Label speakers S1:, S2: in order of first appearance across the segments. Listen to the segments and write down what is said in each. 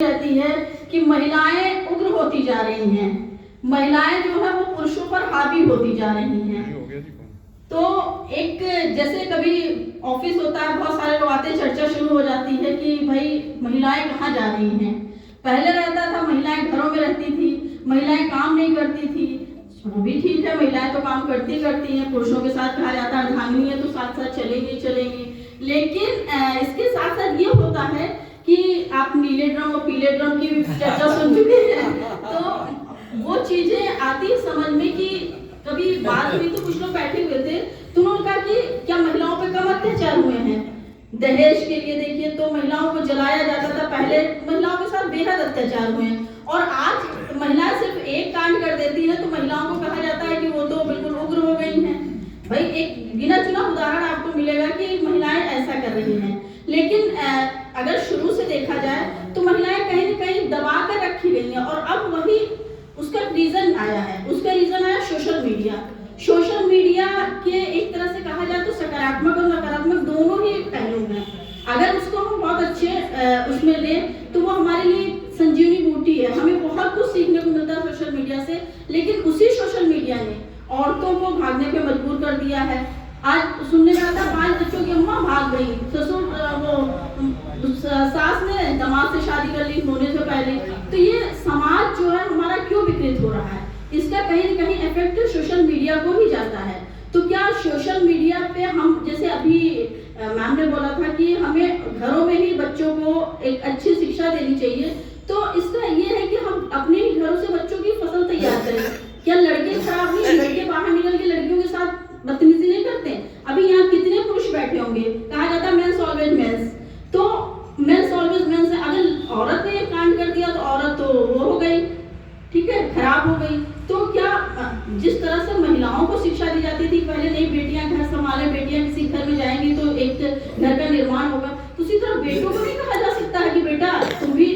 S1: रहती है कि महिलाएं उग्र होती जा रही हैं, महिलाएं जो है वो पुरुषों पर हावी होती जा रही हैं। तो एक जैसे कभी ऑफिस होता है, बहुत सारे लोग आते हैं, चर्चा शुरू हो जाती है कि भाई महिलाएं कहाँ जा रही हैं। पहले रहता था महिलाएं घरों में रहती थी, महिलाएं काम नहीं करती थी। वो भी ठीक है, महिलाएं तो काम करती हैं, पुरुषों के साथ कहा जाता है अर्धांगिनी है तो साथ साथ चलेंगी। लेकिन इसके साथ साथ ये होता है कि आप नीले ड्रम और पीले ड्रम की चर्चा सुन चुके हैं। तो वो चीजें आती समझ में कि कभी बात हुई तो कुछ लोग बैठे हुए थे तो उन्होंने कहा कि क्या महिलाओं पे कम अत्याचार हुए हैं। दहेज के लिए देखिए तो महिलाओं को जलाया जाता था, पहले महिलाओं के साथ बेहद अत्याचार हुए हैं। और आज महिलाएं सिर्फ एक कांड कर देती है तो महिलाओं को कहा जाता है कि वो तो बिल्कुल उग्र हो गई हैं। भाई एक गिना चुना उदाहरण आपको मिलेगा कि महिलाएं ऐसा कर रही हैं। लेकिन अगर शुरू से देखा जाए तो महिलाएं कहीं न कहीं दबा कर रखी गई हैं। और अब वही उसका रीजन आया सोशल मीडिया के एक तरह से कहा जाए तो सकारात्मक और नकारात्मक दोनों ही पहलू हैं। अगर उसको हम बहुत अच्छे उसमें लें तो वो हमारे लिए संजीवनी बूटी है, हमें बहुत कुछ सीखने को मिलता है सोशल मीडिया से। लेकिन उसी सोशल मीडिया ने औरतों को भागने पे मजबूर कर दिया है। आज सुनने में आता 5 बच्चों की अम्मा भाग गई, ससुर सास ने दामाद से शादी कर ली होने से पहले। तो ये समाज जो है हमारा क्यों विकृत हो रहा है, इसका कहीं न कहीं इफेक्ट सोशल मीडिया को ही जाता है। तो क्या सोशल मीडिया पे हम, जैसे अभी मैम ने बोला था कि हमें घरों में ही बच्चों को एक अच्छी शिक्षा देनी चाहिए, तो इसका ये है कि हम अपने ही घरों से बच्चों की फसल तैयार करें। क्या लड़के खराब नहीं, लड़के बाहर निकल के लड़कियों के साथ बदतमीजी नहीं करते? अभी यहाँ कितने पुरुष बैठे होंगे, कहा जाता है मेंस ऑलवेज मेंस, तो मेंस ऑलवेज मेंस है। अगर औरत ने कांड कर दिया तो औरत तो वो हो गई, ठीक है, खराब हो गई। तो क्या जिस तरह से महिलाओं को शिक्षा दी जाती थी पहले, नहीं बेटियां घर संभाले, बेटियां किसी घर में जाएंगी तो एक घर का निर्माण होगा, तो उसी तरह बेटों को भी कहा जा सकता है कि बेटा तुम भी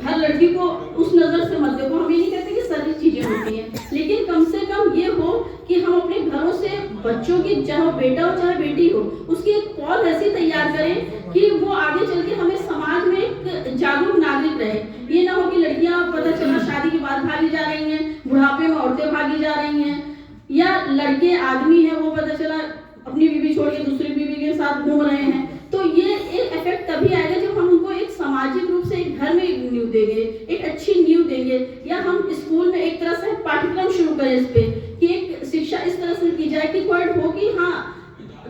S1: हर लड़की को उस नजर से मत देखो। हम ये नहीं कहते कि सारी चीजें होती हैं, लेकिन कम से कम ये हो कि हम अपने घरों से बच्चों की, चाहे बेटा हो चाहे बेटी हो, उसकी एक पौध ऐसी तैयार करें कि वो आगे चल के हमें समाज में एक जागरूक नागरिक रहे। ये ना हो कि लड़कियां पता चला शादी के बाद भागी जा रही हैं, बुढ़ापे में औरतें भागी जा रही हैं, या लड़के आदमी है वो पता चला अपनी बीवी छोड़ के दूसरी बीवी के साथ घूम रहे हैं। तो ये एक इफेक्ट तभी आएगा जब हम उनको एक सामाजिक रूप से एक घर में एक नींव देंगे, एक अच्छी नींव देंगे, या हम स्कूल में एक तरह से पाठ्यक्रम शुरू करें इस पे कि एक शिक्षा इस तरह से की जाए कि कोई हो कि हाँ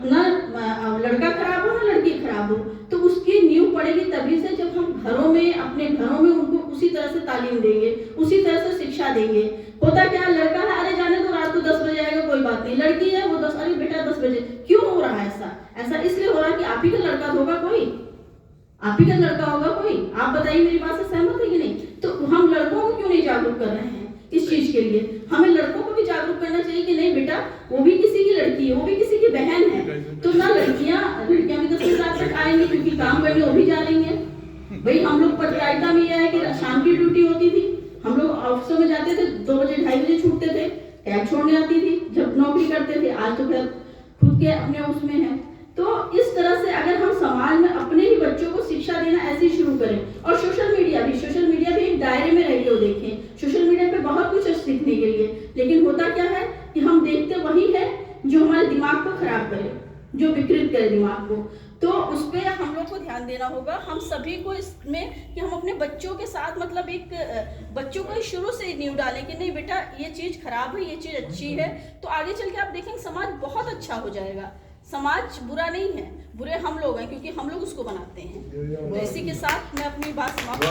S1: ना लड़का खराब हो ना लड़की खराब हो, तो उसकी नींव पड़ेगी तभी से जब हम घरों में, अपने घरों में उनको उसी तरह से तालीम देंगे, उसी तरह से शिक्षा देंगे। होता क्या, लड़का है अरे जाने तो रात को 10 बजे आएगा कोई बात नहीं, लड़की है वो 10, अरे बेटा 10 बजे क्यों हो रहा है ऐसा इसलिए हो रहा है कि आप ही का लड़का होगा कोई, आप ही का लड़का होगा कोई। आप बताइए मेरी बात से सहमत है कि नहीं? तो हम लड़कों को क्यों नहीं जागरूक कर रहे हैं इस चीज के लिए? हमें लड़कों को भी जागरूक करना चाहिए कि नहीं बेटा वो भी किसी की लड़की है, वो भी किसी की बहन है। तो ना लड़कियां भी 10 रात तक आएंगी क्योंकि काम करने वो भी जा रही है। भाई हम लोग पत्रकारिता में यह है कि शाम की ड्यूटी होती थी, हम लोग ऑफिसों में जाते थे, 2 बजे 2:30 बजे छूटते थे, कैब छोड़ने आती थी जब नौकरी करते थे। आज तो फिर खुद के अपने उसमें है। तो इस तरह से अगर हम समाज में अपने ही बच्चों को शिक्षा देना ऐसे ही शुरू करें, और सोशल मीडिया भी एक दायरे में रहिए। देखें सोशल मीडिया पे बहुत कुछ है सीखने के लिए, लेकिन होता क्या है कि हम देखते वही है जो हमारे दिमाग को खराब करे, जो विकृत करे दिमाग को। तो उस पर हम लोग को ध्यान देना होगा, हम सभी को इसमें, कि हम अपने बच्चों के साथ मतलब एक बच्चों को शुरू से नींव डालें कि नहीं बेटा ये चीज खराब है, ये चीज अच्छी है, तो आगे चल के आप देखेंगे समाज बहुत अच्छा हो जाएगा। समाज बुरा नहीं है, बुरे हम लोग हैं क्योंकि हम लोग उसको बनाते हैं। तो इसी के साथ मैं अपनी बात समाप्त